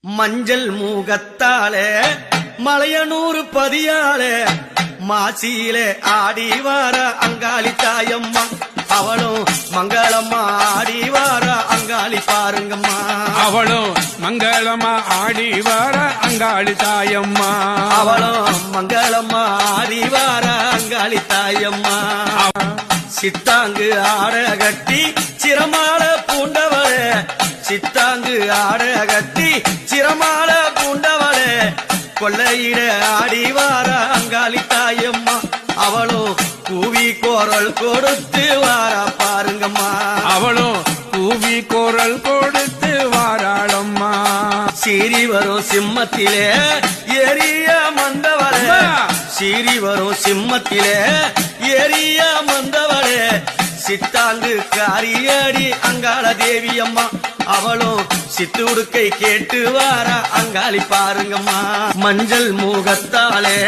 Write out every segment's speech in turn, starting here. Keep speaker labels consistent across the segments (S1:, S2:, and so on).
S1: மஞ்சள் மூகத்தாலே மலையனூர் பதியாலே மாசியிலே ஆடி வார அங்காளி தாயம்மா அவளும் மங்களம்மா ஆடி வார அங்காளி பாருங்கம்மா
S2: அவளும் மங்களம்மா ஆடி வார அங்காளி தாயம்மா
S1: அவளும் மங்களம்மா ஆடி வார அங்காளி தாயம்மா சித்தாங்கு ஆட கட்டி சிரமால பூண்டவளே சித்தாங்கு ஆட கட்டி சிரமால பூண்டவளே கொள்ளையிட ஆடி வார அங்காளி தாயம்மா அவளும் கூவி கோரல் கொடுத்து வாரா பாருங்கம்மா
S2: அவளும் கூவி கோரல் கொடுத்து வாராளம்மா
S1: சீறி வரும் சிம்மத்திலே ஏரிய மந்தவளே சீறி வரும் சிம்மத்திலே ஏரிய மந்தவளே சித்தாங்கு காரியடி அங்காள தேவி அம்மா அவளும் சித்துடுக்கை கேட்டு வார அங்காளி பாருங்கம்மா மஞ்சள் மூகத்தாலே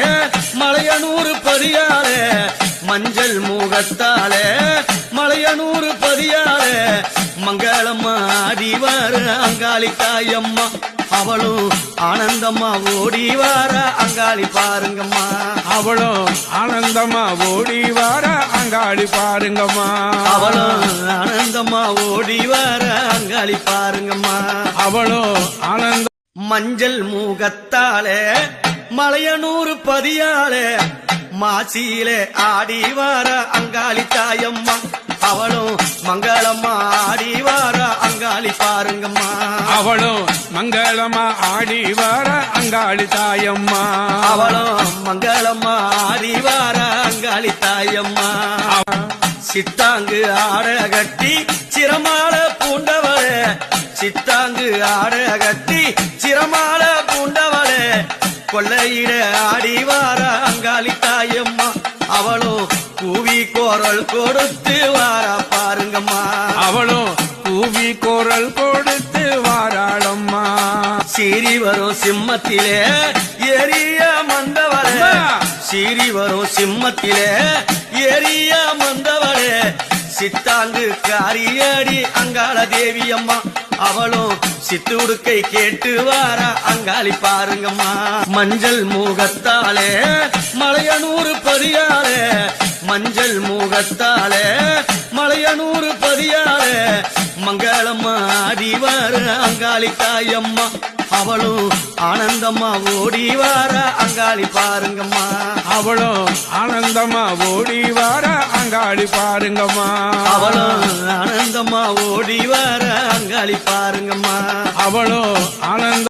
S1: மலையனூர் பதியாலே மஞ்சள் மூகத்தாலே மலையனூர் பதியாலே மங்களம்மா ஆடி வார அங்காளி தாயம்மா அவளும் ஆனந்தம்மா ஓடி வார அங்காளி பாருங்கம்மா
S2: அவளும் ஆனந்தம்மா ஓடி வார அங்காளி பாருங்கம்மா
S1: அவளும் ஆனந்தம்மா ஓடி வார அங்காளி பாருங்கம்மா
S2: அவளும் ஆனந்த
S1: மஞ்சள் மூகத்தாலே மலையனூர் பதியாலே மாசியிலே ஆடி வார அங்காளி தாயம்மா அவளும் மங்களம்மா ஆடி வார அங்காளி பாருங்கம்மா
S2: அவளும் மங்களம்மா ஆடி வார அங்காளி தாயம்மா
S1: அவளும் மங்களம்மா ஆடி வார அங்காளி தாயம்மா சித்தாங்கு ஆட கட்டி சிரமால பூண்டவளே சித்தாங்கு ஆட கட்டி சிரமால பூண்டவளே கொள்ளையிட ஆடி வார அங்காளி தாயம்மா அவளும் கூவி கோரல் கொடுத்து வாரா பாருங்கம்மா
S2: அவளும் கூவி கோரல் கொடுத்து வாராளம்மா
S1: சீறி வரும் சிம்மத்திலே ஏரிய மந்தவளே சீறி வரும் சிம்மத்திலே ஏரிய மந்தவளே சித்தாங்கு காரியடி அங்காள தேவி அம்மா அவளும் சித்துடுக்கை கேட்டு வார அங்காளி பாருங்கம்மா மஞ்சள் மூகத்தாலே மலையனூர் பதியாலே மஞ்சள் மூகத்தாலே மலையனூர் பதியாலே மங்களம்மா ஆடி வார அங்காளி தாயம்மா அவளும் ஆனந்தம்மா ஓடி வார அங்காளி பாருங்கம்மா
S2: அவளும் ஆனந்தம்மா ஓடி வார அங்காளி பாருங்கம்மா
S1: அவளும் ஆனந்தம்மா ஓடி வார அங்காளி பாருங்கம்மா
S2: அவளும் ஆனந்த